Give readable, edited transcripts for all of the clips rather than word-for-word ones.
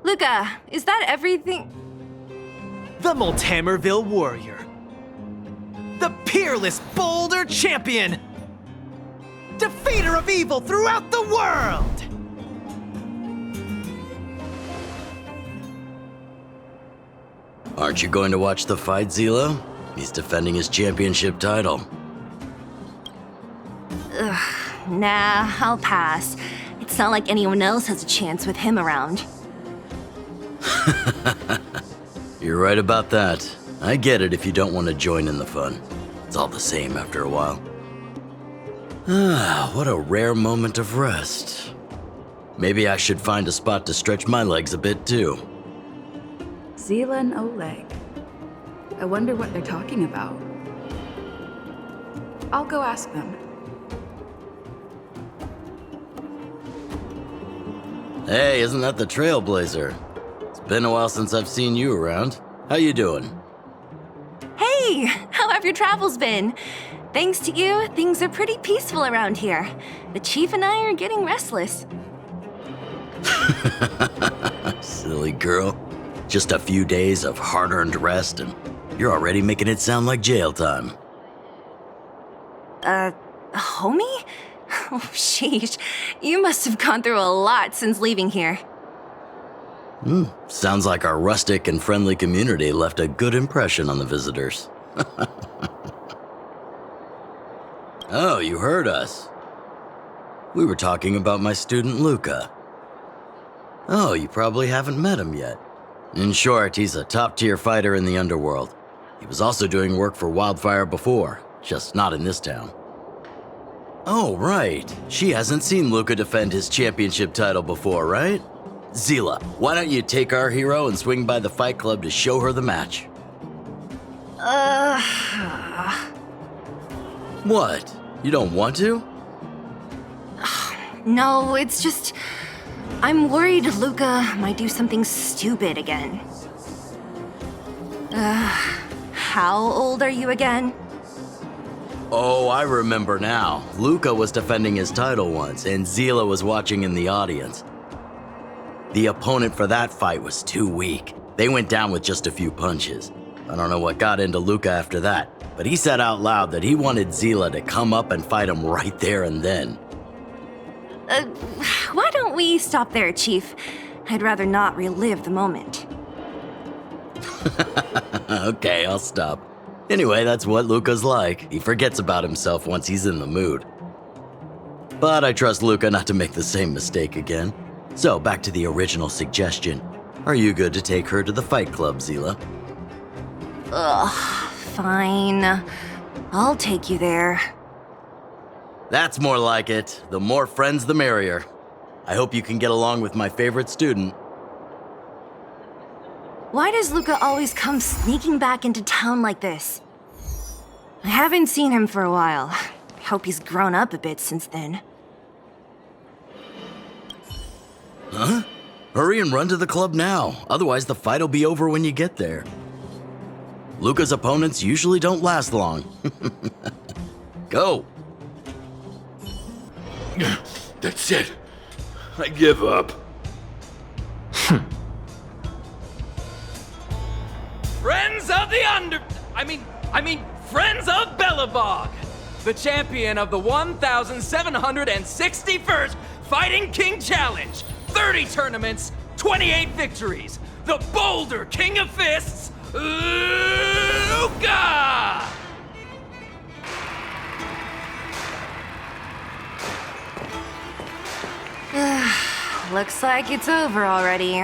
Luka, is that everything? The Multamerville Warrior. The peerless Boulder Champion. Defeater of evil throughout the world. Aren't you going to watch the fight, SEELE? He's defending his championship title. Nah, I'll pass. It's not like anyone else has a chance with him around. You're right about that. I get it if you don't want to join in the fun. It's all the same after a while. Ah, what a rare moment of rest. Maybe I should find a spot to stretch my legs a bit too. SEELE and Oleg. I wonder what they're talking about. I'll go ask them. Hey, isn't that the Trailblazer? It's been a while since I've seen you around. How you doing? Hey, how have your travels been? Thanks to you, things are pretty peaceful around here. The chief and I are getting restless. Silly girl. Just a few days of hard-earned rest and you're already making it sound like jail time. Homie? Oh, sheesh. You must have gone through a lot since leaving here. Sounds like our rustic and friendly community left a good impression on the visitors. Oh, you heard us. We were talking about my student Luka. Oh, you probably haven't met him yet. In short, he's a top-tier fighter in the underworld. He was also doing work for Wildfire before, just not in this town. Oh, right. She hasn't seen Luka defend his championship title before, right? SEELE, why don't you take our hero and swing by the fight club to show her the match? What? You don't want to? No, it's just... I'm worried Luka might do something stupid again. How old are you again? Oh, I remember now. Luka was defending his title once, and SEELE was watching in the audience. The opponent for that fight was too weak. They went down with just a few punches. I don't know what got into Luka after that, but he said out loud that he wanted SEELE to come up and fight him right there and then. Why don't we stop there, Chief? I'd rather not relive the moment. Okay, I'll stop. Anyway, that's what Luka's like. He forgets about himself once he's in the mood. But I trust Luka not to make the same mistake again. So, back to the original suggestion. Are you good to take her to the fight club, SEELE? Fine. I'll take you there. That's more like it. The more friends, the merrier. I hope you can get along with my favorite student. Why does Luka always come sneaking back into town like this? I haven't seen him for a while. I hope he's grown up a bit since then. Huh? Hurry and run to the club now, otherwise the fight'll be over when you get there. Luka's opponents usually don't last long. Go! That's it. I give up. Friends of the Friends of Belobog, the champion of the 1,761st Fighting King Challenge, 30 tournaments, 28 victories, the Boulder King of Fists, Luka! Looks like it's over already.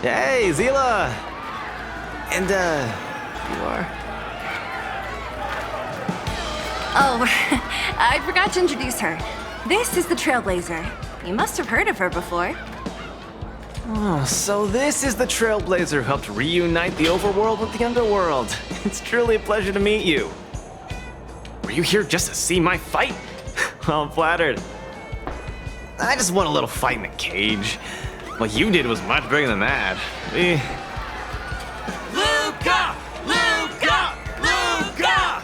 Hey, SEELE! And, you are? Oh, I forgot to introduce her. This is the Trailblazer. You must have heard of her before. Oh, so this is the Trailblazer who helped reunite the overworld with the underworld. It's truly a pleasure to meet you. Were you here just to see my fight? Well, I'm flattered. I just want a little fight in the cage. What you did was much bigger than that. Luka! Luka! Luka!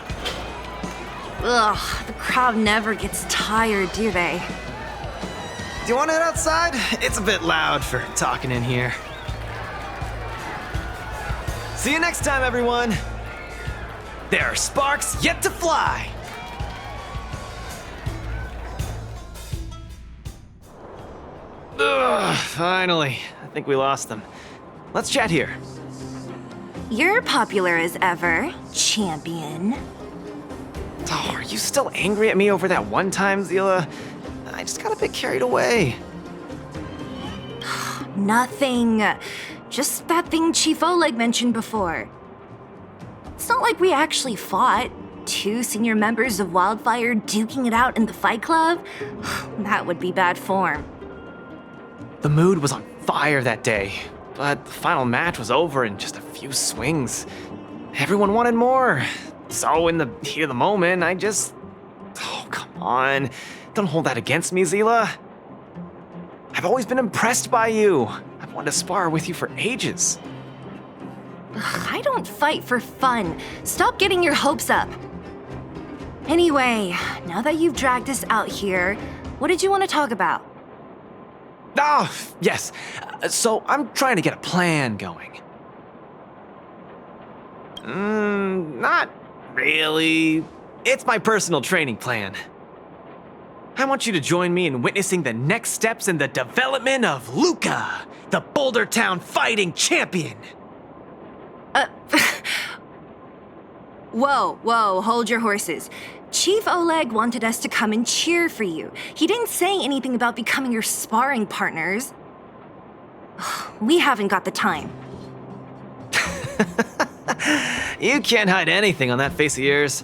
Ugh, the crowd never gets tired, do they? Do you want to head outside? It's a bit loud for talking in here. See you next time, everyone. There are sparks yet to fly. Ugh, finally. I think we lost them. Let's chat here. You're popular as ever, champion. Oh, are you still angry at me over that one time, Zila? I just got a bit carried away. Nothing. Just that thing Chief Oleg mentioned before. It's not like we actually fought. 2 senior members of Wildfire duking it out in the Fight Club? That would be bad form. The mood was on fire that day, but the final match was over in just a few swings. Everyone wanted more. So in the heat of the moment, I just... Oh, come on. Don't hold that against me, Zila. I've always been impressed by you. I've wanted to spar with you for ages. I don't fight for fun. Stop getting your hopes up. Anyway, now that you've dragged us out here, what did you want to talk about? Oh, yes. So I'm trying to get a plan going. Not really. It's my personal training plan. I want you to join me in witnessing the next steps in the development of Luka, the Boulder Town fighting champion. Whoa, hold your horses. Chief Oleg wanted us to come and cheer for you. He didn't say anything about becoming your sparring partners. We haven't got the time. You can't hide anything on that face of yours.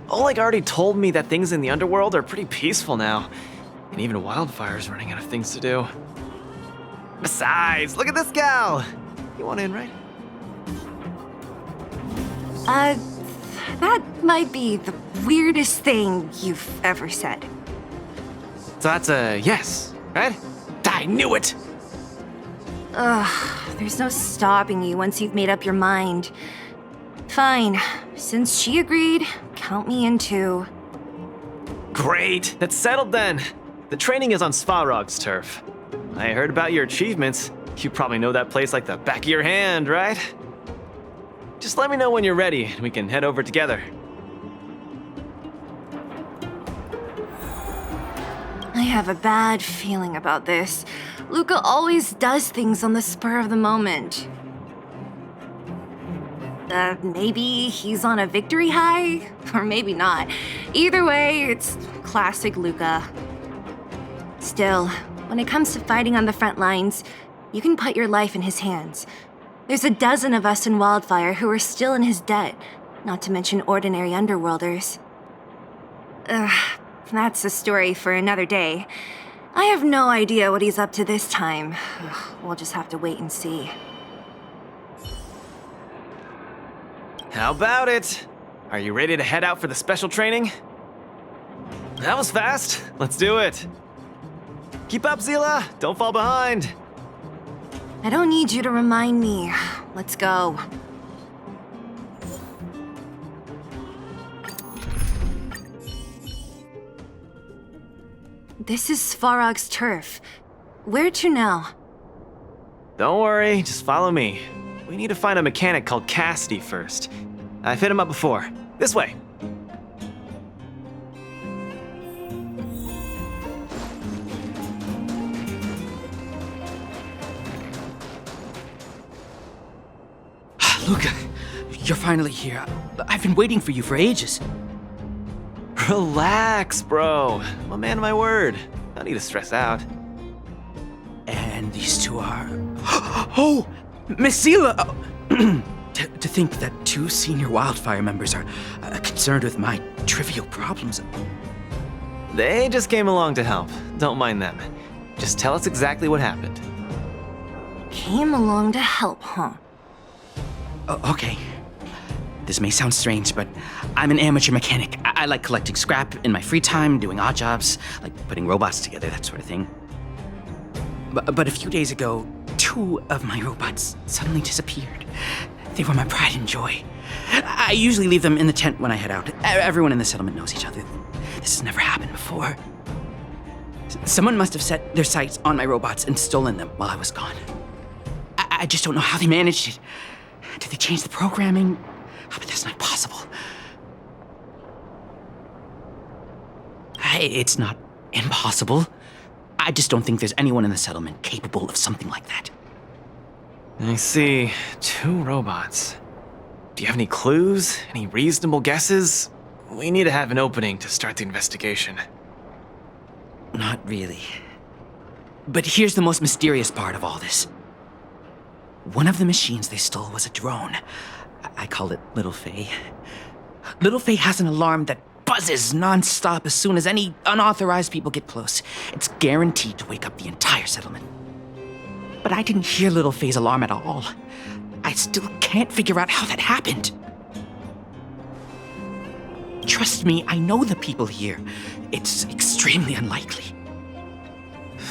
Oleg already told me that things in the underworld are pretty peaceful now, and even Wildfire's running out of things to do. Besides, look at this gal. You want in, right? That might be the weirdest thing you've ever said. So that's a yes, right? I knew it! There's no stopping you once you've made up your mind. Fine, since she agreed, count me in too. Great, that's settled then. The training is on Svarog's turf. I heard about your achievements. You probably know that place like the back of your hand, right? Just let me know when you're ready and we can head over together. I have a bad feeling about this. Luka always does things on the spur of the moment. Maybe he's on a victory high? Or maybe not. Either way, it's classic Luka. Still, when it comes to fighting on the front lines, you can put your life in his hands. There's a dozen of us in Wildfire who are still in his debt, not to mention ordinary underworlders. That's a story for another day. I have no idea what he's up to this time. We'll just have to wait and see. How about it? Are you ready to head out for the special training? That was fast. Let's do it. Keep up, Zila. Don't fall behind. I don't need you to remind me. Let's go. This is Svarog's turf. Where to now? Don't worry, just follow me. We need to find a mechanic called Cassidy first. I've hit him up before. This way. Luka, you're finally here. I've been waiting for you for ages. Relax, bro. I'm a man of my word. No need to stress out. And these two are... Oh! Miss SEELE! To think that 2 senior Wildfire members are concerned with my trivial problems. They just came along to help. Don't mind them. Just tell us exactly what happened. Came along to help, huh? Okay. This may sound strange, but I'm an amateur mechanic. I like collecting scrap in my free time, doing odd jobs, like putting robots together, that sort of thing. But a few days ago, 2 of my robots suddenly disappeared. They were my pride and joy. I usually leave them in the tent when I head out. Everyone in the settlement knows each other. This has never happened before. Someone must have set their sights on my robots and stolen them while I was gone. I just don't know how they managed it. Did they change the programming? But that's not possible. It's not impossible. I just don't think there's anyone in the settlement capable of something like that. I see. 2 robots. Do you have any clues? Any reasonable guesses? We need to have an opening to start the investigation. Not really. But here's the most mysterious part of all this. One of the machines they stole was a drone. I call it Little Faye. Little Faye has an alarm that buzzes non-stop as soon as any unauthorized people get close. It's guaranteed to wake up the entire settlement. But I didn't hear Little Faye's alarm at all. I still can't figure out how that happened. Trust me, I know the people here. It's extremely unlikely.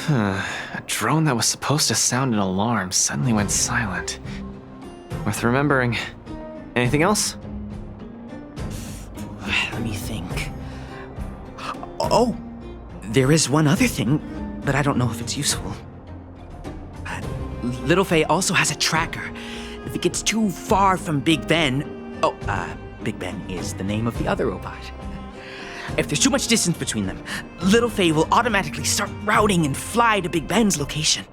A drone that was supposed to sound an alarm suddenly went silent. Worth remembering. Anything else? Let me think. Oh, there is one other thing, but I don't know if it's useful. Little Faye also has a tracker. If it gets too far from Big Ben... Big Ben is the name of the other robot. If there's too much distance between them, Little Faye will automatically start routing and fly to Big Ben's location.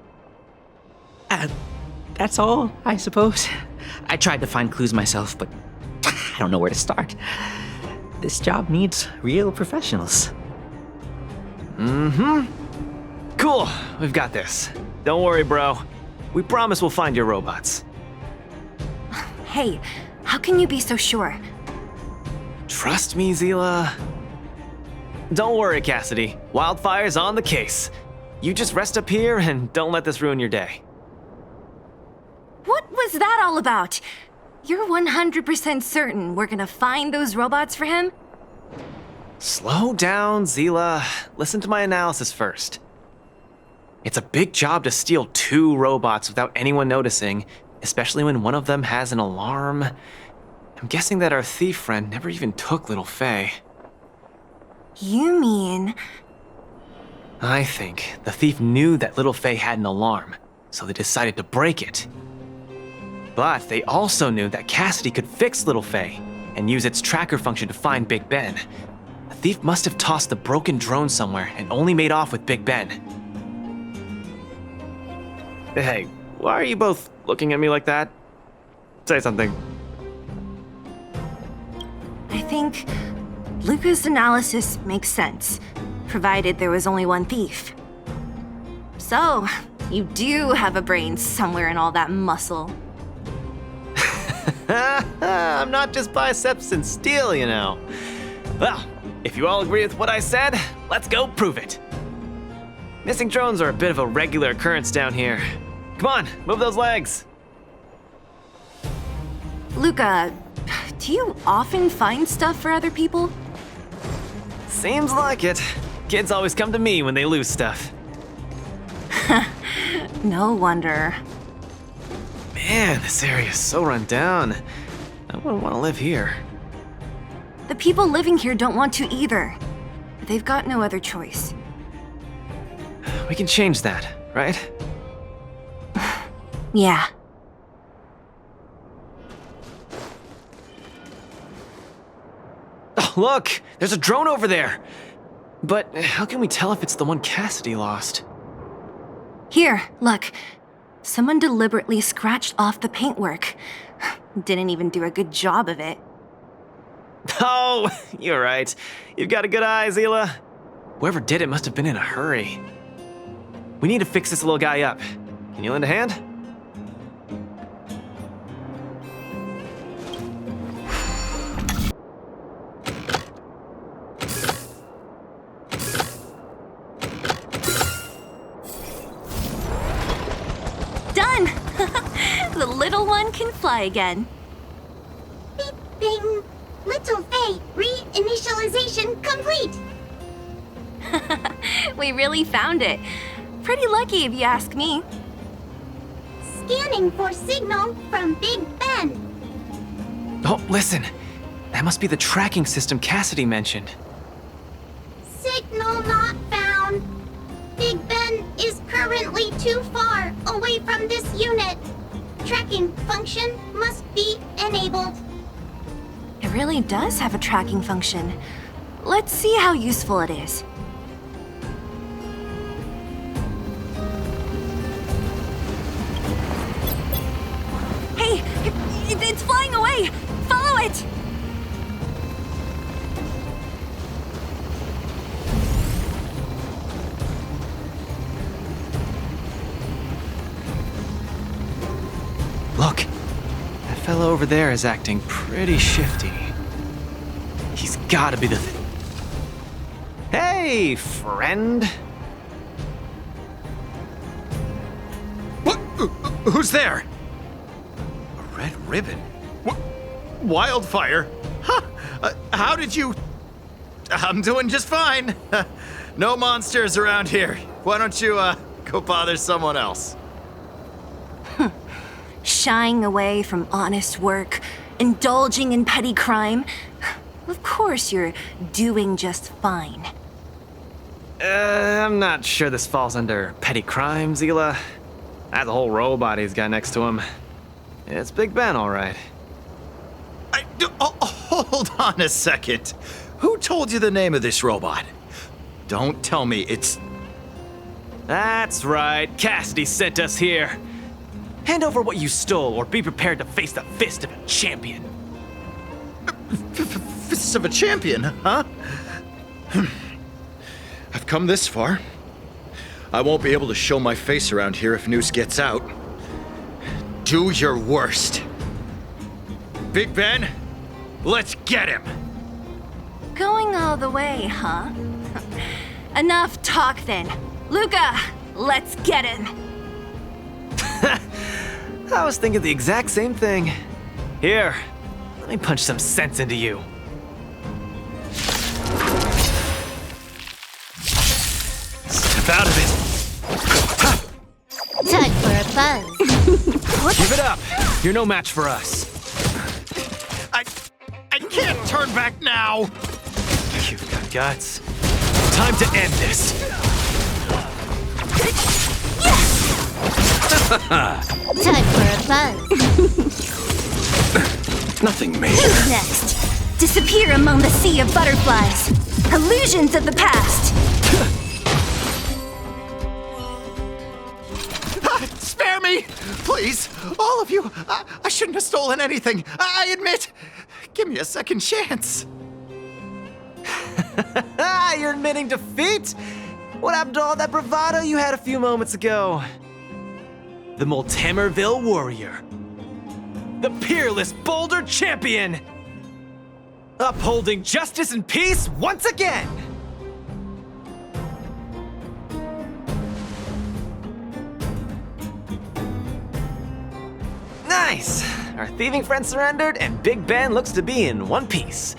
That's all, I suppose. I tried to find clues myself, but I don't know where to start. This job needs real professionals. Cool. We've got this. Don't worry, bro. We promise we'll find your robots. Hey, how can you be so sure? Trust me, SEELE. Don't worry, Cassidy. Wildfire's on the case. You just rest up here and don't let this ruin your day. What was that all about? You're 100% certain we're gonna find those robots for him? Slow down, SEELE. Listen to my analysis first. It's a big job to steal 2 robots without anyone noticing, especially when one of them has an alarm. I'm guessing that our thief friend never even took Little Faye. You mean... I think the thief knew that Little Faye had an alarm, so they decided to break it. But they also knew that Cassidy could fix Little Faye and use its tracker function to find Big Ben. The thief must have tossed the broken drone somewhere and only made off with Big Ben. Hey, why are you both looking at me like that? Say something. I think Luka's analysis makes sense, provided there was only one thief. So, you do have a brain somewhere in all that muscle. I'm not just biceps and steel, you know. Well, if you all agree with what I said, let's go prove it. Missing drones are a bit of a regular occurrence down here. Come on, move those legs. Luka, do you often find stuff for other people? Seems like it. Kids always come to me when they lose stuff. No wonder. Man, this area is so run down. I wouldn't want to live here. The people living here don't want to either. They've got no other choice. We can change that, right? Yeah. Oh, look! There's a drone over there! But how can we tell if it's the one Cassidy lost? Here, look. Someone deliberately scratched off the paintwork. Didn't even do a good job of it. Oh, you're right. You've got a good eye, SEELE. Whoever did it must have been in a hurry. We need to fix this little guy up. Can you lend a hand? Done! The little one can fly again. Beep, bing. Little Faye, reinitialization complete. We really found it. Pretty lucky if you ask me. Scanning for signal from Big Ben. Oh, listen. That must be the tracking system Cassidy mentioned. Signal not found. Big Ben is currently too far away from this unit. Tracking function must be enabled. It really does have a tracking function. Let's see how useful it is. Hey, it's flying away! Follow it! Look, that fellow over there is acting pretty shifty. He's gotta be the Hey, friend! What? Who's there? A red ribbon? What? Wildfire? Huh? How did you... I'm doing just fine. No monsters around here. Why don't you, go bother someone else? Shying away from honest work, indulging in petty crime. Of course you're doing just fine. I'm not sure this falls under petty crime, SEELE. That's a whole robot he's got next to him. It's Big Ben, all right. Hold on a second. Who told you the name of this robot? Don't tell me it's... That's right, Cassidy sent us here. Hand over what you stole, or be prepared to face the fist of a champion. Fists of a champion, huh? I've come this far. I won't be able to show my face around here if news gets out. Do your worst. Big Ben, let's get him! Going all the way, huh? Enough talk then. Luka, let's get him! I was thinking the exact same thing. Here, let me punch some sense into you. Step out of it. Time for a buzz. Give it up. You're no match for us. I can't turn back now! You've got guts. Time to end this. Time for a buzz. Nothing major. Who's next? Disappear among the sea of butterflies. Illusions of the past. Spare me! Please, all of you. I shouldn't have stolen anything. I admit. Give me a second chance. You're admitting defeat? What happened to all that bravado you had a few moments ago? The Multimerville Warrior. The peerless Boulder Champion. Upholding justice and peace once again. Nice! Our thieving friend surrendered, and Big Ben looks to be in one piece.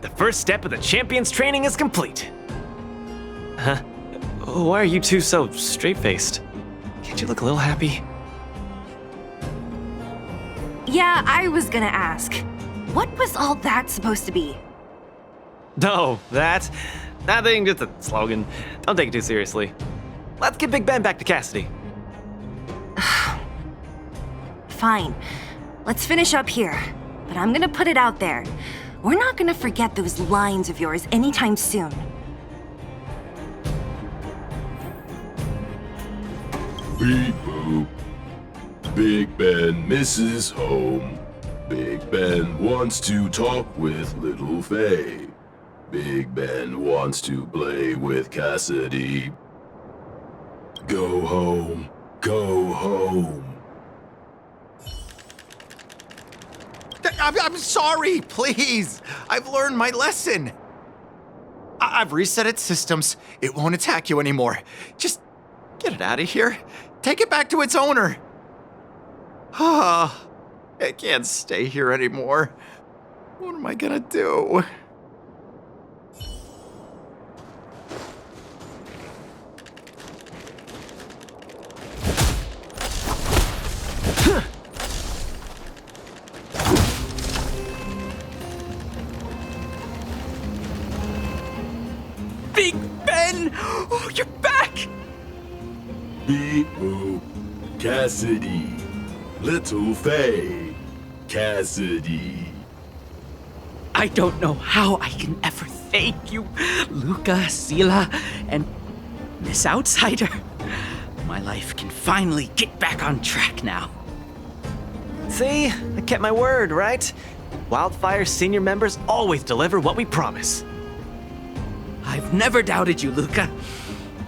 The first step of the champion's training is complete. Huh? Why are you two so straight-faced? Can't you look a little happy? Yeah, I was gonna ask. What was all that supposed to be? No, that... nothing, just a slogan. Don't take it too seriously. Let's get Big Ben back to Cassidy. Fine. Let's finish up here. But I'm gonna put it out there. We're not gonna forget those lines of yours anytime soon. Beep boop. Big Ben misses home. Big Ben wants to talk with little Faye. Big Ben wants to play with Cassidy. Go home. Go home. I'm sorry, please. I've learned my lesson. I've reset its systems. It won't attack you anymore. Just get it out of here. Take it back to its owner. Ah, I can't stay here anymore. What am I gonna do? Big Ben! Oh, you're back! Beep-boop. Cassidy. Little Faye. Cassidy. I don't know how I can ever thank you, Luka, SEELE, and Miss Outsider. My life can finally get back on track now. See? I kept my word, right? Wildfire's senior members always deliver what we promise. I've never doubted you, Luka.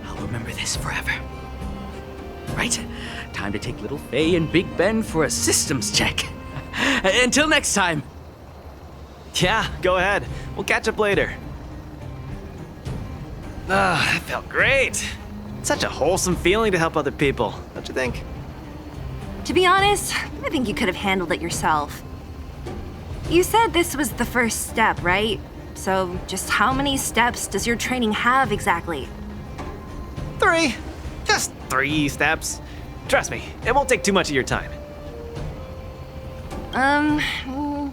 I'll remember this forever. Right, time to take little Faye and Big Ben for a systems check. Until next time. Yeah, go ahead. We'll catch up later. That felt great. Such a wholesome feeling to help other people, don't you think? To be honest, I think you could have handled it yourself. You said this was the first step, right? So just how many steps does your training have exactly? 3. Just 3 steps. Trust me, it won't take too much of your time.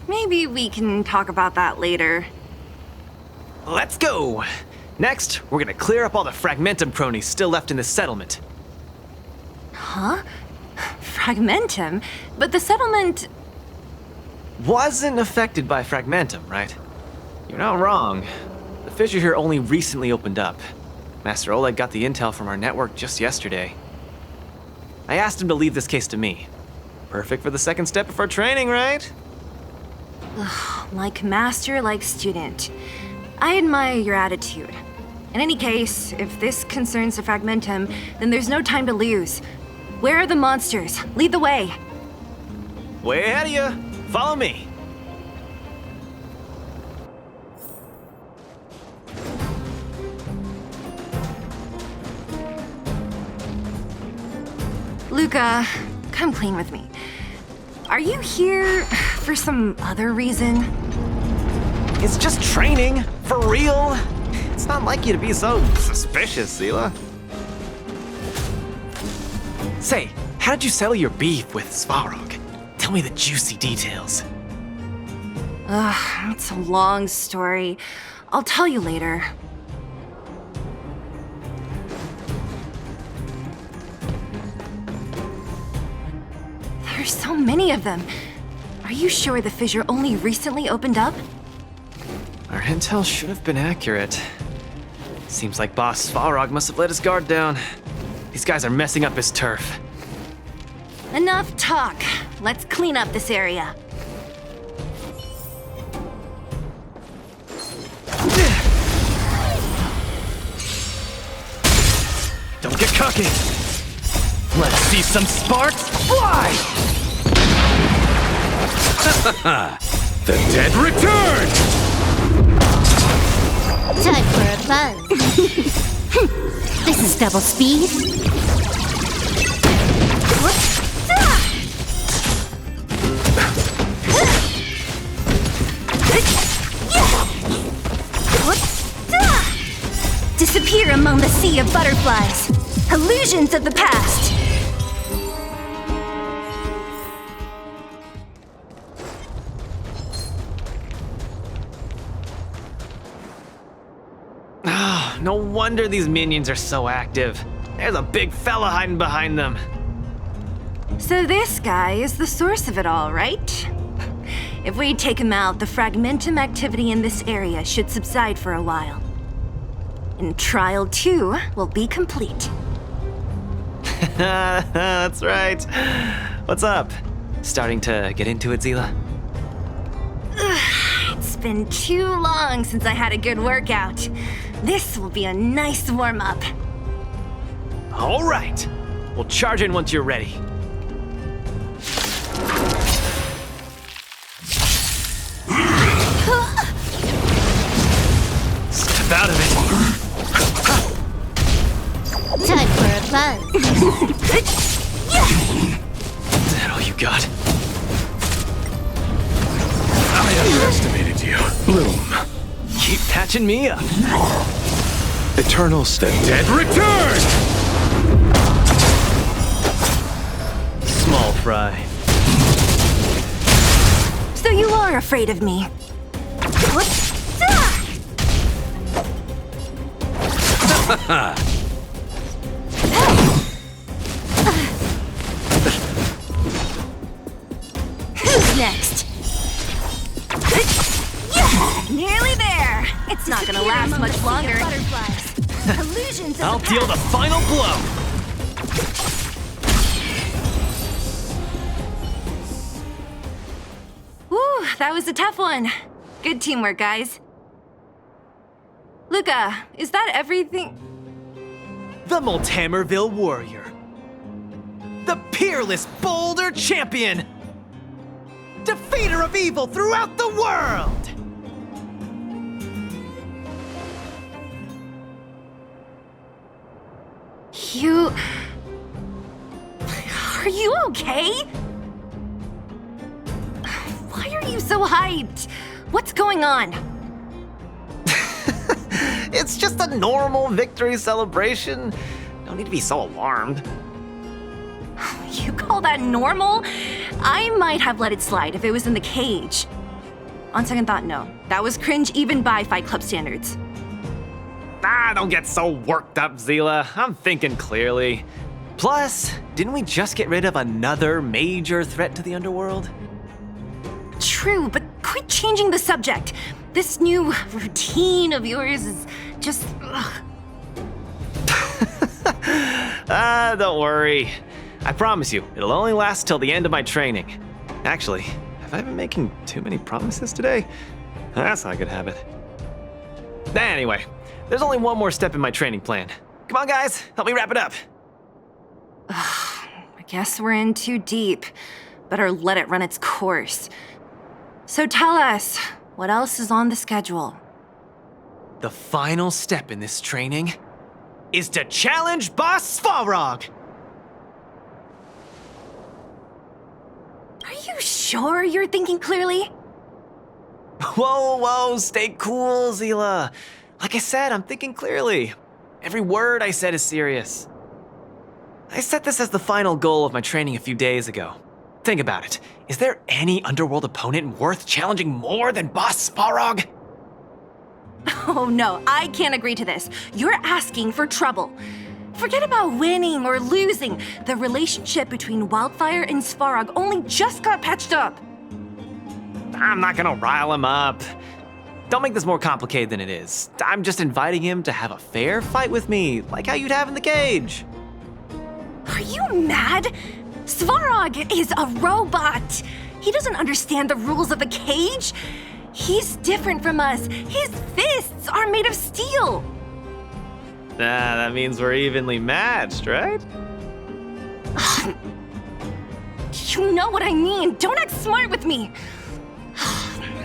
Maybe we can talk about that later. Let's go! Next, we're gonna clear up all the Fragmentum cronies still left in this settlement. Huh? Fragmentum? But the settlement... Wasn't affected by Fragmentum, right? You're not wrong. The fissure here only recently opened up. Master Oleg got the intel from our network just yesterday. I asked him to leave this case to me. Perfect for the second step of our training, right? Like master, like student. I admire your attitude. In any case, if this concerns the Fragmentum, then there's no time to lose. Where are the monsters? Lead the way. Way ahead of you. Follow me. Luka, come clean with me. Are you here for some other reason? It's just training, for real. It's not like you to be so suspicious, SEELE. Say, how did you settle your beef with Svarog? Tell me the juicy details. It's a long story. I'll tell you later. There's so many of them. Are you sure the fissure only recently opened up? Our intel should have been accurate. Seems like Boss Svarog must have let his guard down. These guys are messing up his turf. Enough talk. Let's clean up this area. Don't get cocky. Let's see some sparks fly! The dead return! Time for a buzz. This is double speed. Disappear among the sea of butterflies. Illusions of the past. No wonder these minions are so active. There's a big fella hiding behind them. So this guy is the source of it all, right? If we take him out, the Fragmentum activity in this area should subside for a while. And Trial 2 will be complete. That's right. What's up? Starting to get into it, SEELE? It's been too long since I had a good workout. This will be a nice warm-up. All right. We'll charge in once you're ready. Step out of it. Time for a buzz. Is that all you got? I underestimated you. Bloom. Keep patching me up. Eternal Step. Dead return! Small fry. So you are afraid of me. Who's next? Nearly there. It's not gonna last much longer. Illusions of I'll the deal the past. final blow. Whew, that was a tough one. Good teamwork, guys. Luka, is that everything? The Moltamerville Warrior. The peerless Boulder Champion. Defeater of evil throughout the world. You... Are you okay? Why are you so hyped? What's going on? It's just a normal victory celebration. No need to be so alarmed. You call that normal? I might have let it slide if it was in the cage. On second thought, no. That was cringe even by Fight Club standards. Don't get so worked up, Seele. I'm thinking clearly. Plus, didn't we just get rid of another major threat to the underworld? True, but quit changing the subject. This new routine of yours is just... ugh. Don't worry. I promise you, it'll only last till the end of my training. Actually, have I been making too many promises today? That's not a good habit. Anyway, there's only one more step in my training plan. Come on, guys, help me wrap it up. I guess we're in too deep. Better let it run its course. So tell us, what else is on the schedule? The final step in this training is to challenge Boss Svarog. Are you sure you're thinking clearly? Whoa, stay cool, Seele. Like I said, I'm thinking clearly. Every word I said is serious. I set this as the final goal of my training a few days ago. Think about it. Is there any underworld opponent worth challenging more than Boss Svarog? Oh no, I can't agree to this. You're asking for trouble. Forget about winning or losing. The relationship between Wildfire and Svarog only just got patched up. I'm not gonna rile him up. Don't make this more complicated than it is. I'm just inviting him to have a fair fight with me, like how you'd have in the cage. Are you mad? Svarog is a robot. He doesn't understand the rules of the cage. He's different from us. His fists are made of steel. That means we're evenly matched, right? You know what I mean. Don't act smart with me.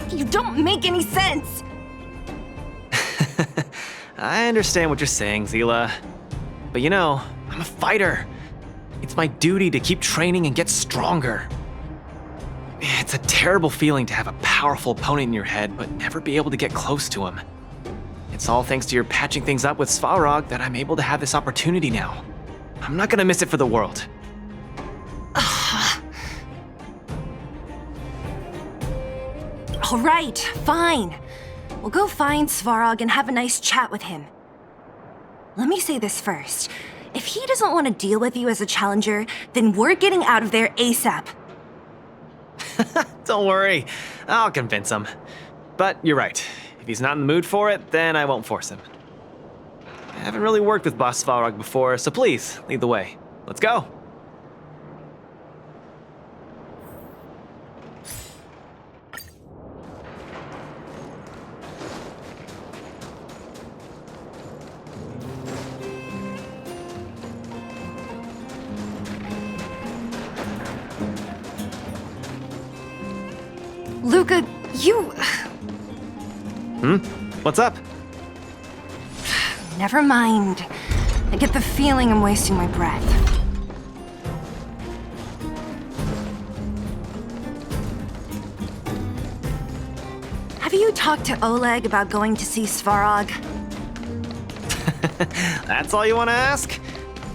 You don't make any sense. I understand what you're saying, Seele. But you know, I'm a fighter. It's my duty to keep training and get stronger. It's a terrible feeling to have a powerful opponent in your head, but never be able to get close to him. It's all thanks to your patching things up with Svarog that I'm able to have this opportunity now. I'm not gonna miss it for the world. All right, fine. We'll go find Svarog and have a nice chat with him. Let me say this first. If he doesn't want to deal with you as a challenger, then we're getting out of there ASAP. Don't worry, I'll convince him. But you're right. If he's not in the mood for it, then I won't force him. I haven't really worked with Boss Svarog before, so please, lead the way. Let's go. Luka, you... What's up? Never mind. I get the feeling I'm wasting my breath. Have you talked to Oleg about going to see Svarog? That's all you want to ask?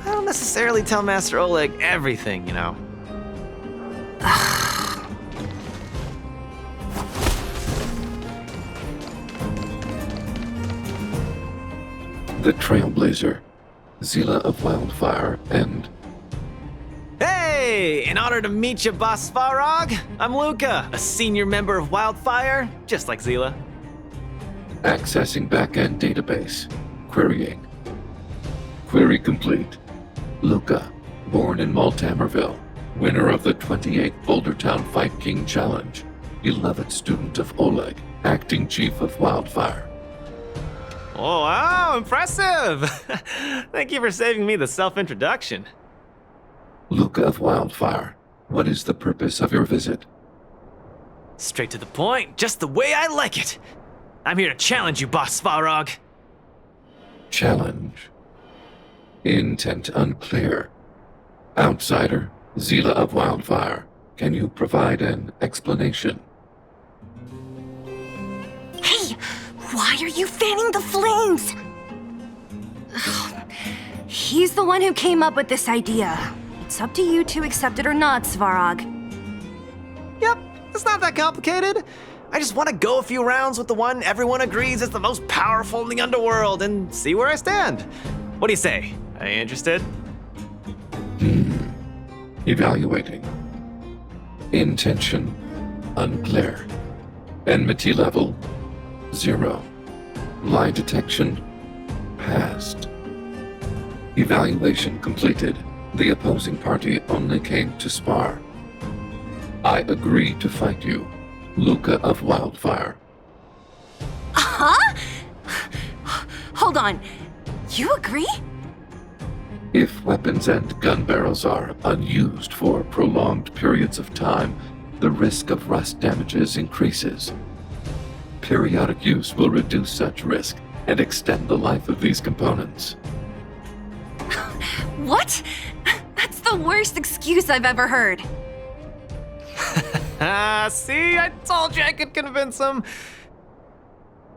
I don't necessarily tell Master Oleg everything, you know. The Trailblazer, SEELE of Wildfire, and Hey! In honor to meet you, Boss Svarog, I'm Luka, a senior member of Wildfire, just like SEELE. accessing backend database. Querying. Query complete. Luka, born in Maltamerville, winner of the 28th Bouldertown Fight King Challenge, 11th student of Oleg, acting chief of Wildfire. Oh, wow, impressive! Thank you for saving me the self-introduction. Luka of Wildfire, what is the purpose of your visit? Straight to the point, just the way I like it. I'm here to challenge you, Boss Svarog. Challenge. Intent unclear. Outsider, SEELE of Wildfire, can you provide an explanation? Hey, why are you fanning the flames? Ugh. He's the one who came up with this idea. It's up to you to accept it or not, Svarog. Yep, it's not that complicated. I just want to go a few rounds with the one everyone agrees is the most powerful in the underworld and see where I stand. What do you say? Are you interested? Evaluating. Intention unclear. Enmity level 0. Lie detection passed. Evaluation completed. The opposing party only came to spar. I agree to fight you, Luka of Wildfire. Huh? Hold on. You agree? If weapons and gun barrels are unused for prolonged periods of time, the risk of rust damages increases. Periodic use will reduce such risk and extend the life of these components. What? That's the worst excuse I've ever heard. See, I told you I could convince him.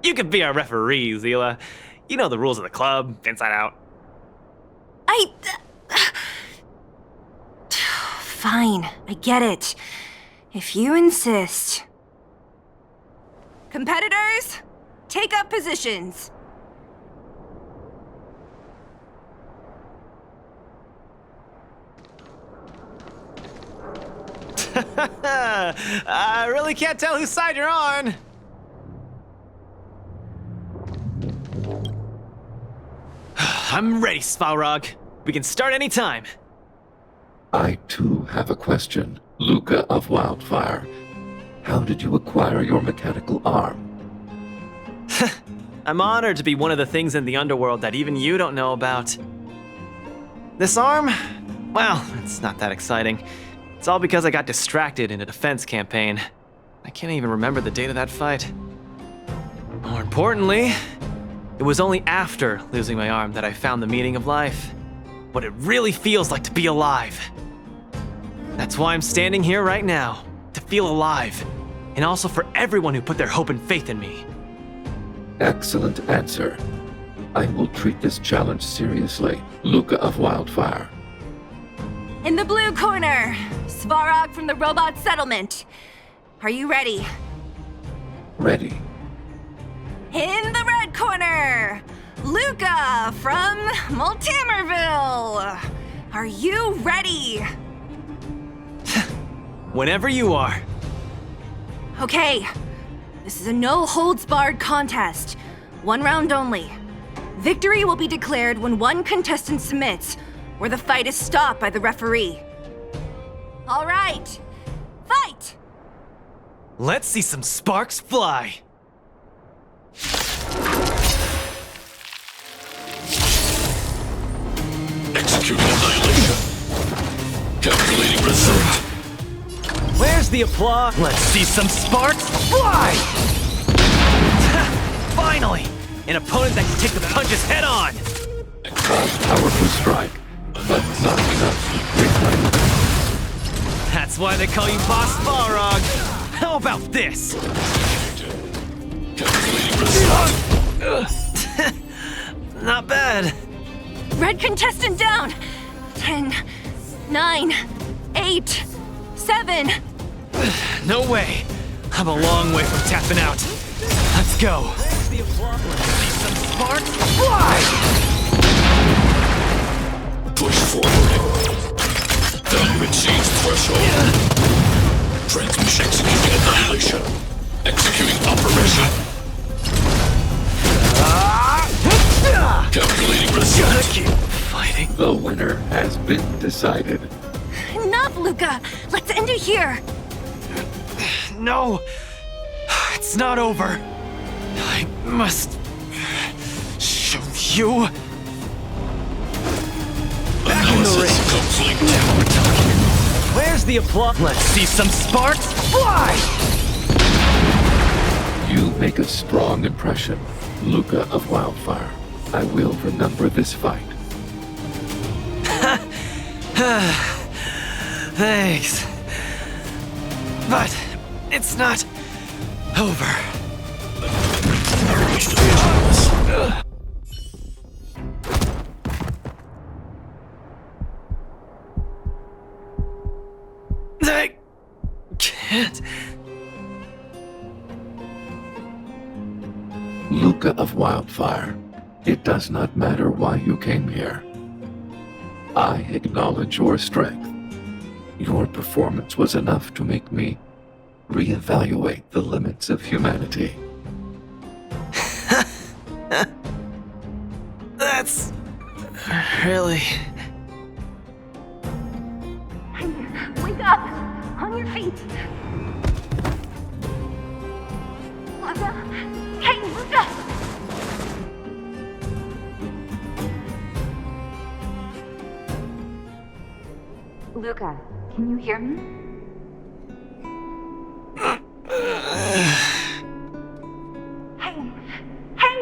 You could be our referee, SEELE. You know the rules of the club, inside out. Fine, I get it. If you insist. Competitors, take up positions. I really can't tell whose side you're on. I'm ready, Svarog. We can start anytime. I too have a question, Luka of Wildfire. How did you acquire your mechanical arm? I'm honored to be one of the things in the underworld that even you don't know about. This arm? Well, it's not that exciting. It's all because I got distracted in a defense campaign. I can't even remember the date of that fight. More importantly, it was only after losing my arm that I found the meaning of life. What it really feels like to be alive. That's why I'm standing here right now, to feel alive. And also for everyone who put their hope and faith in me. Excellent answer. I will treat this challenge seriously, Luka of Wildfire. In the blue corner, Svarog from the robot settlement. Are you ready? Ready. In the red corner, Luka from Maltamerville. Are you ready? Whenever you are. Okay, this is a no-holds-barred contest. 1 round only. Victory will be declared when one contestant submits, or the fight is stopped by the referee. All right, fight! Let's see some sparks fly. Execute annihilation. Calculating result. Where's the applause? Let's see some sparks fly! Finally! An opponent that can take the punches head on! Powerful strike, but not enough to break my. That's why they call you Boss Balrog. How about this? Calculating result. Not bad. Red contestant down. 10, 9, 8, 7. No way. I'm a long way from tapping out. Let's go. See some sparks fly! Push forward. Value exceeds threshold. Transmission executing annihilation. Executing operation. Calculating result. Keep fighting. The winner has been decided. Enough, Luka! Let's end it here! No! It's not over. I must show you. Back in the ring. Complete. Now we're talking. Where's the applause? Let's see some sparks fly! You make a strong impression, Luka of Wildfire. I will remember this fight. Thanks. But it's not over. I can't. Luka of Wildfire, it does not matter why you came here. I acknowledge your strength. Your performance was enough to make me reevaluate the limits of humanity. That's really... Wake up! On your feet! Luka? Hey, Luka! Luka, can you hear me? Hey!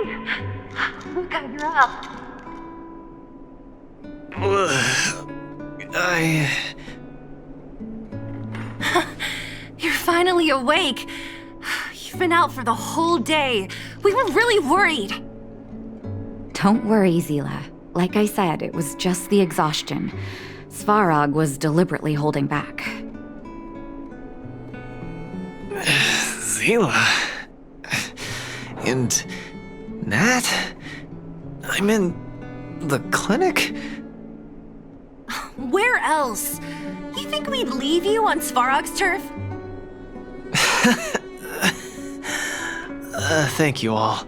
Luka, you're up! You're finally awake! You've been out for the whole day. We were really worried. Don't worry, Seele. Like I said, it was just the exhaustion. Svarog was deliberately holding back. Seele. And Nat? I'm in the clinic? Where else? You think we'd leave you on Svarog's turf? Thank you all.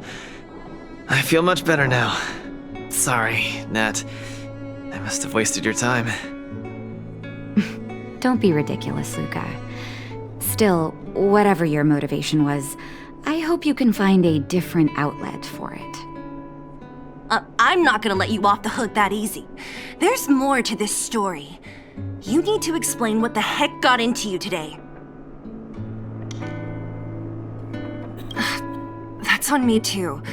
I feel much better now. Sorry, Nat. I must have wasted your time. Don't be ridiculous, Luka. Still, whatever your motivation was, I hope you can find a different outlet for it. I'm not gonna let you off the hook that easy. There's more to this story. You need to explain what the heck got into you today. That's on me too.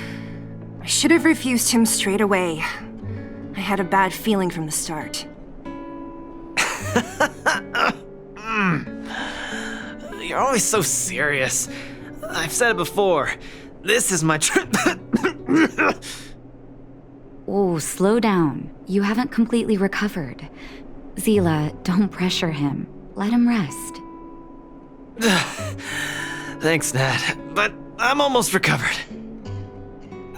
I should have refused him straight away. I had a bad feeling from the start. You're always so serious. I've said it before. This is my trip. Oh, slow down. You haven't completely recovered. Seele, don't pressure him. Let him rest. Thanks, Nat, but I'm almost recovered.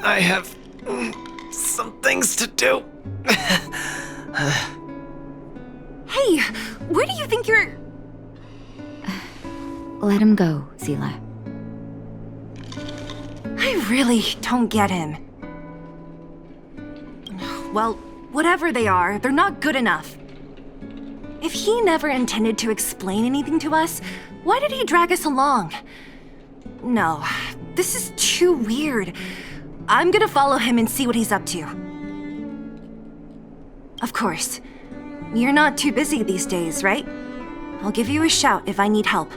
I have some things to do. Hey, where do you think you're... Let him go, Seele. I really don't get him. Well, whatever they are, they're not good enough. If he never intended to explain anything to us, why did he drag us along? No, this is too weird. I'm gonna follow him and see what he's up to. Of course. You're not too busy these days, right? I'll give you a shout if I need help.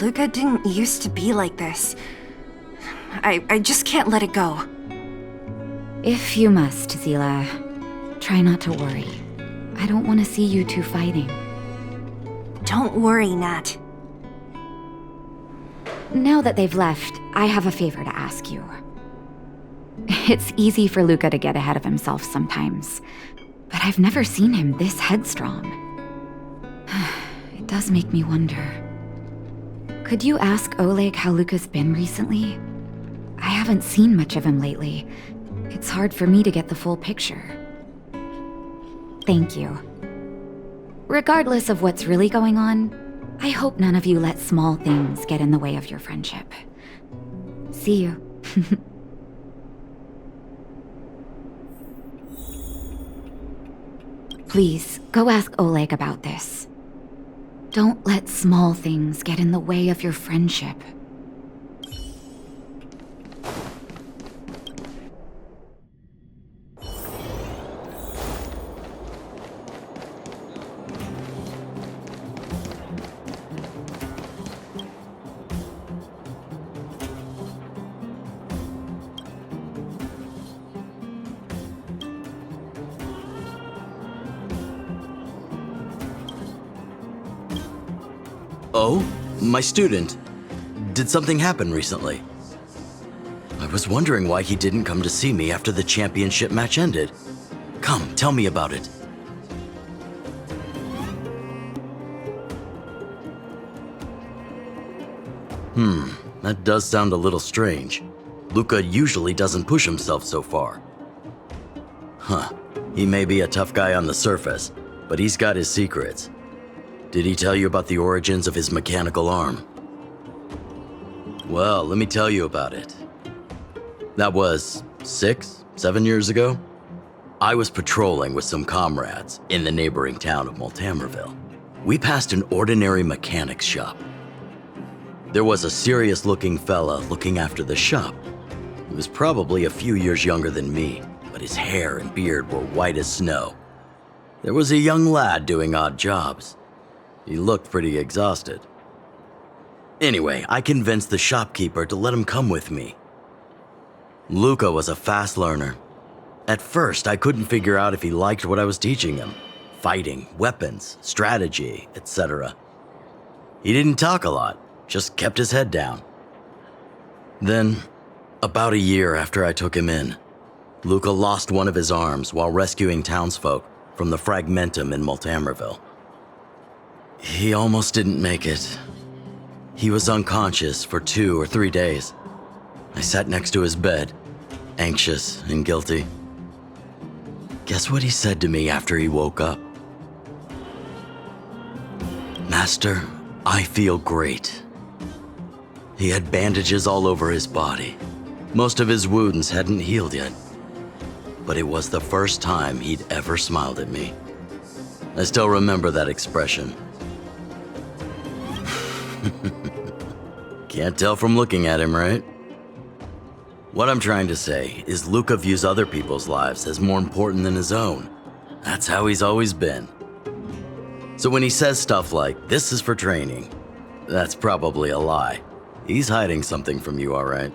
Luka didn't used to be like this. I just can't let it go. If you must, Seele, try not to worry. I don't want to see you two fighting. Don't worry, Nat. Now that they've left, I have a favor to ask you. It's easy for Luka to get ahead of himself sometimes, but I've never seen him this headstrong. It does make me wonder. Could you ask Oleg how Luka's been recently? I haven't seen much of him lately. It's hard for me to get the full picture. Thank you. Regardless of what's really going on, I hope none of you let small things get in the way of your friendship. See you. Please, go ask Oleg about this. Don't let small things get in the way of your friendship. Oh, my student. Did something happen recently? I was wondering why he didn't come to see me after the championship match ended. Come, tell me about it. That does sound a little strange. Luka usually doesn't push himself so far. He may be a tough guy on the surface, but he's got his secrets. Did he tell you about the origins of his mechanical arm? Well, let me tell you about it. That was 7 years ago. I was patrolling with some comrades in the neighboring town of Multamerville. We passed an ordinary mechanic's shop. There was a serious-looking fella looking after the shop. He was probably a few years younger than me, but his hair and beard were white as snow. There was a young lad doing odd jobs. He looked pretty exhausted. Anyway, I convinced the shopkeeper to let him come with me. Luka was a fast learner. At first, I couldn't figure out if he liked what I was teaching him. Fighting, weapons, strategy, etc. He didn't talk a lot, just kept his head down. Then, about a year after I took him in, Luka lost one of his arms while rescuing townsfolk from the Fragmentum in Multamerville. He almost didn't make it. He was unconscious for 2 or 3 days. I sat next to his bed, anxious and guilty. Guess what he said to me after he woke up? "Master, I feel great." He had bandages all over his body. Most of his wounds hadn't healed yet. But it was the first time he'd ever smiled at me. I still remember that expression. Can't tell from looking at him, right? What I'm trying to say is Luka views other people's lives as more important than his own. That's how he's always been. So when he says stuff like, "This is for training," that's probably a lie. He's hiding something from you, all right?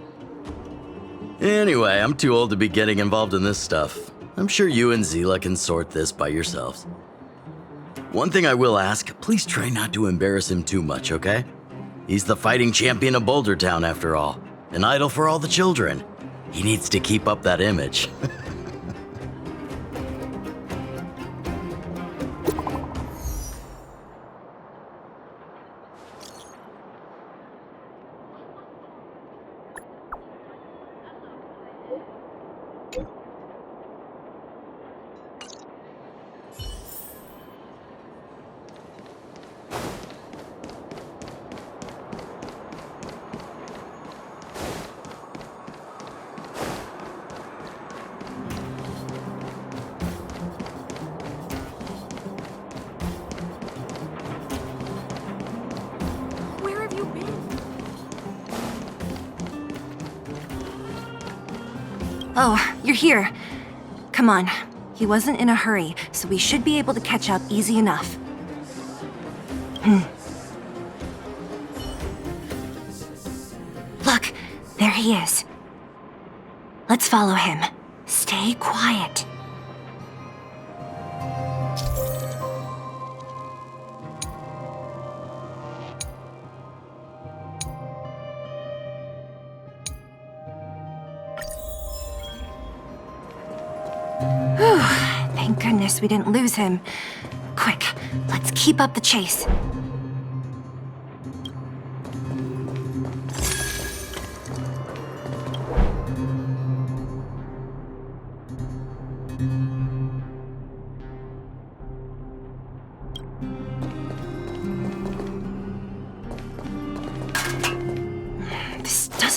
Anyway, I'm too old to be getting involved in this stuff. I'm sure you and SEELE can sort this by yourselves. One thing I will ask, please try not to embarrass him too much, okay? He's the fighting champion of Boulder Town, after all. An idol for all the children. He needs to keep up that image. Oh, you're here. Come on. He wasn't in a hurry, so we should be able to catch up easy enough. Look, there he is. Let's follow him. Stay quiet. Thank goodness we didn't lose him. Quick, let's keep up the chase.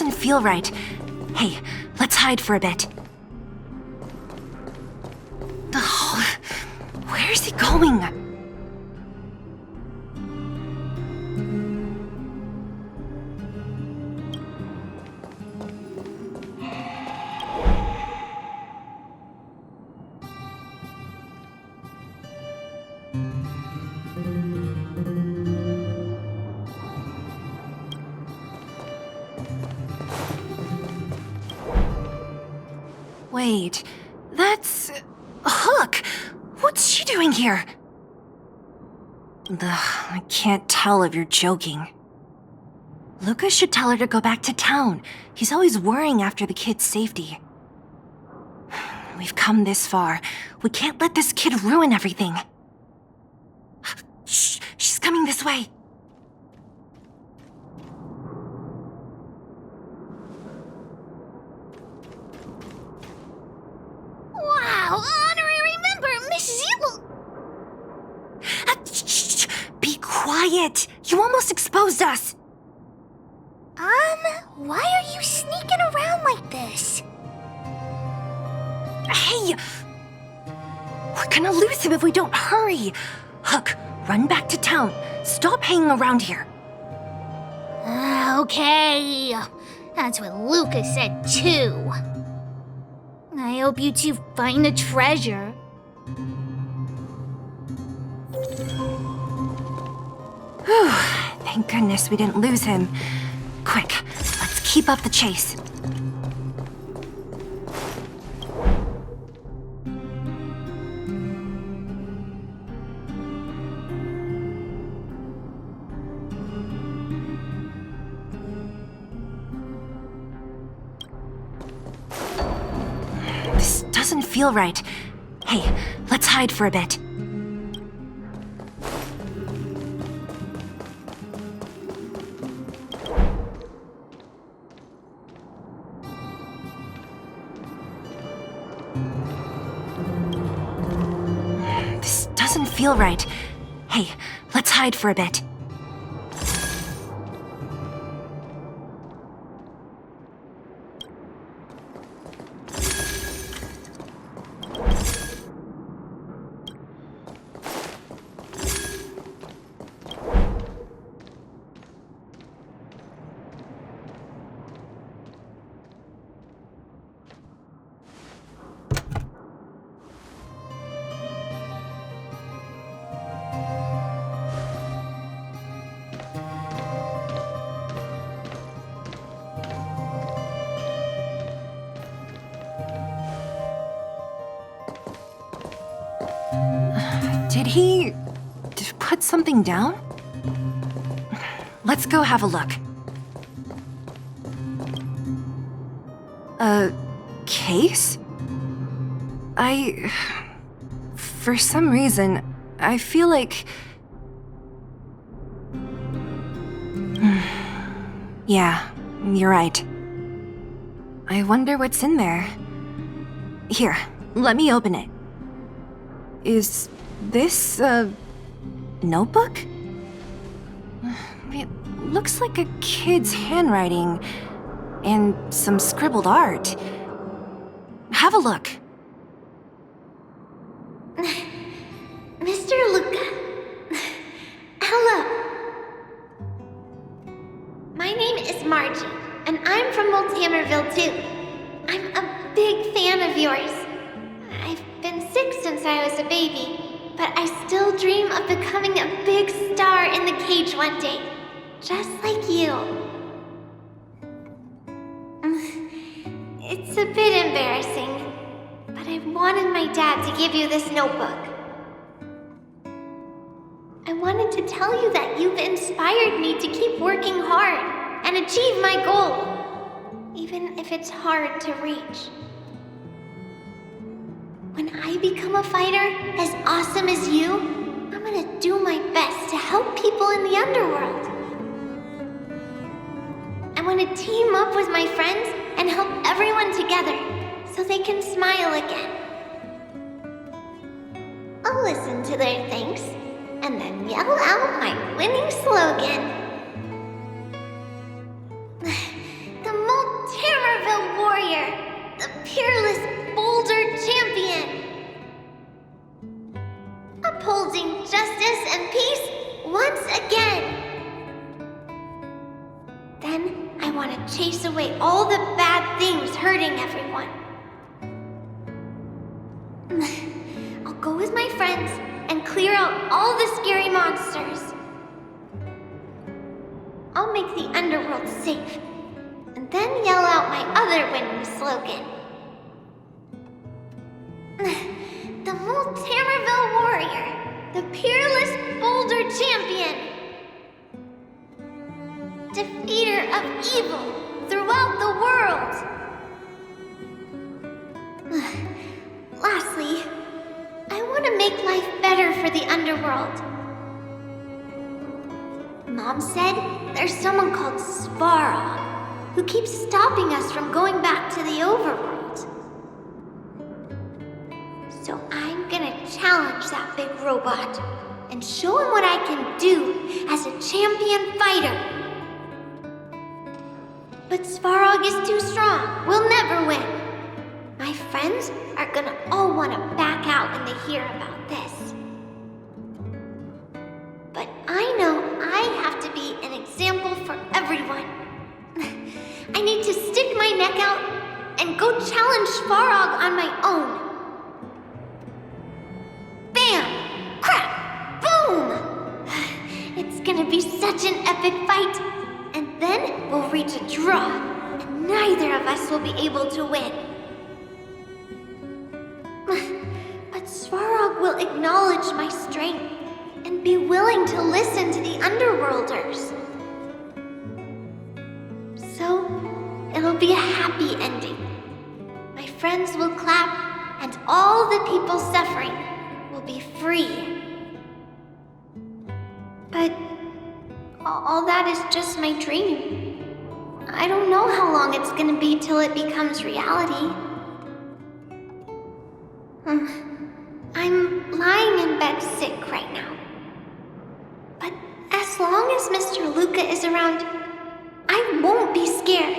doesn't feel right. Hey, let's hide for a bit. Oh, where's he going? Wait, that's... Hook! What's she doing here? I can't tell if you're joking. Luka should tell her to go back to town. He's always worrying after the kid's safety. We've come this far. We can't let this kid ruin everything. Shh, she's coming this way. Wow, honorary member, Miss SEELE. Shh, be quiet. You almost exposed us. Why are you sneaking around like this? Hey! We're gonna lose him if we don't hurry. Hook, run back to town. Stop hanging around here. Okay. That's what Luka said too. I hope you two find the treasure. Whew, thank goodness we didn't lose him. Quick, let's keep up the chase. This doesn't feel right. Hey, let's hide for a bit. This doesn't feel right. Hey, let's hide for a bit. Did he put something down? Let's go have a look. A case? For some reason, I feel like... Yeah, you're right. I wonder what's in there. Here, let me open it. Is this a notebook? It looks like a kid's handwriting and some scribbled art. Have a look. Mr. Luka. Hello. My name is Margie, and I'm from Multamerville too. I'm a big fan of yours. I've been sick since I was a baby, but I still dream of becoming a big star in the cage one day, just like you. It's a bit embarrassing, but I wanted my dad to give you this notebook. I wanted to tell you that you've inspired me to keep working hard and achieve my goal, even if it's hard to reach. When I become a fighter as awesome as you, I'm gonna do my best to help people in the underworld. I want to team up with my friends and help everyone together so they can smile again. I'll listen to their thanks and then yell out my winning slogan. The more to chase away all the bad things hurting everyone. I'll go with my friends and clear out all the scary monsters. I'll make the underworld safe, and then yell out my other winning slogan. The Multamerville Warrior, the peerless Boulder Champion, defeater of evil throughout the world. Lastly, I want to make life better for the underworld. Mom said there's someone called Svarog who keeps stopping us from going back to the overworld. So I'm gonna challenge that big robot and show him what I can do as a champion fighter. But Svarog is too strong. We'll never win. My friends are gonna all want to back out when they hear about this. But I know I have to be an example for everyone. I need to stick my neck out and go challenge Svarog on my own. Bam! Crack! Boom! It's gonna be such an epic fight. And then we'll reach a draw, and neither of us will be able to win. But Svarog will acknowledge my strength and be willing to listen to the Underworlders. So, it'll be a happy ending. My friends will clap, and all the people suffering will be free. But all that is just my dream. I don't know how long it's gonna be till it becomes reality. I'm lying in bed sick right now. But as long as Mr. Luka is around, I won't be scared.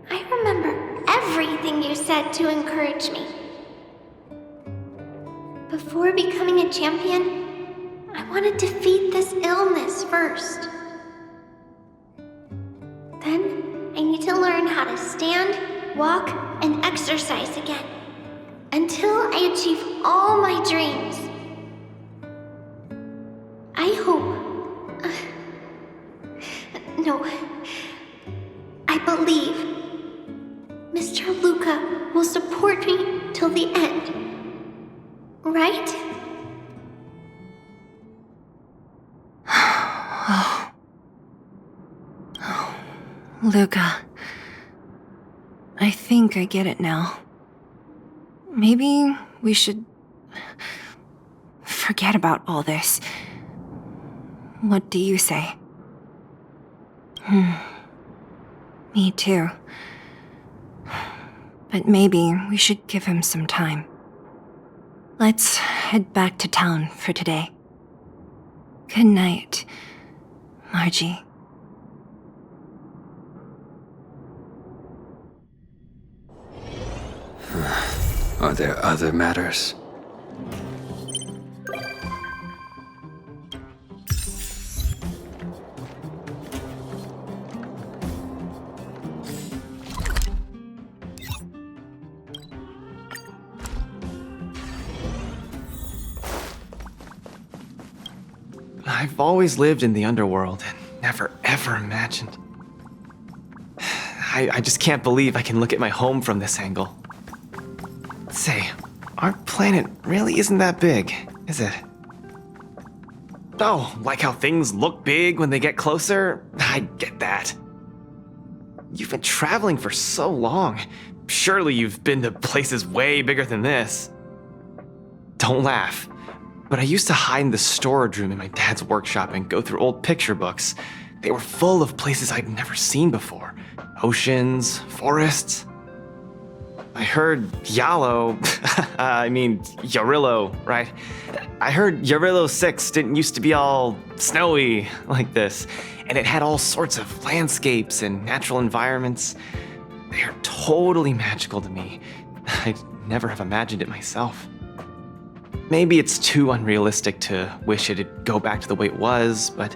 I remember everything you said to encourage me. Before becoming a champion, I want to defeat this illness first. Then, I need to learn how to stand, walk, and exercise again. Until I achieve all my dreams. I hope... no. I believe Mr. Luka will support me till the end. Right? Luka, I think I get it now. Maybe we should forget about all this. What do you say? Me too. But maybe we should give him some time. Let's head back to town for today. Good night, Margie. Are there other matters? I've always lived in the underworld and never ever imagined. I just can't believe I can look at my home from this angle. Say, our planet really isn't that big, is it? Oh, like how things look big when they get closer? I get that. You've been traveling for so long. Surely you've been to places way bigger than this. Don't laugh, but I used to hide in the storage room in my dad's workshop and go through old picture books. They were full of places I'd never seen before. Oceans, forests. I heard Yarillo, right? I heard Yarillo 6 didn't used to be all snowy like this, and it had all sorts of landscapes and natural environments. They are totally magical to me. I'd never have imagined it myself. Maybe it's too unrealistic to wish it'd go back to the way it was, but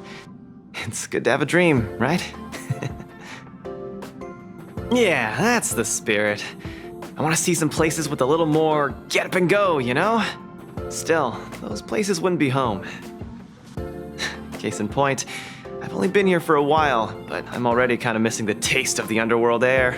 it's good to have a dream, right? Yeah, that's the spirit. I want to see some places with a little more get up and go, you know? Still, those places wouldn't be home. Case in point, I've only been here for a while, but I'm already kind of missing the taste of the underworld air.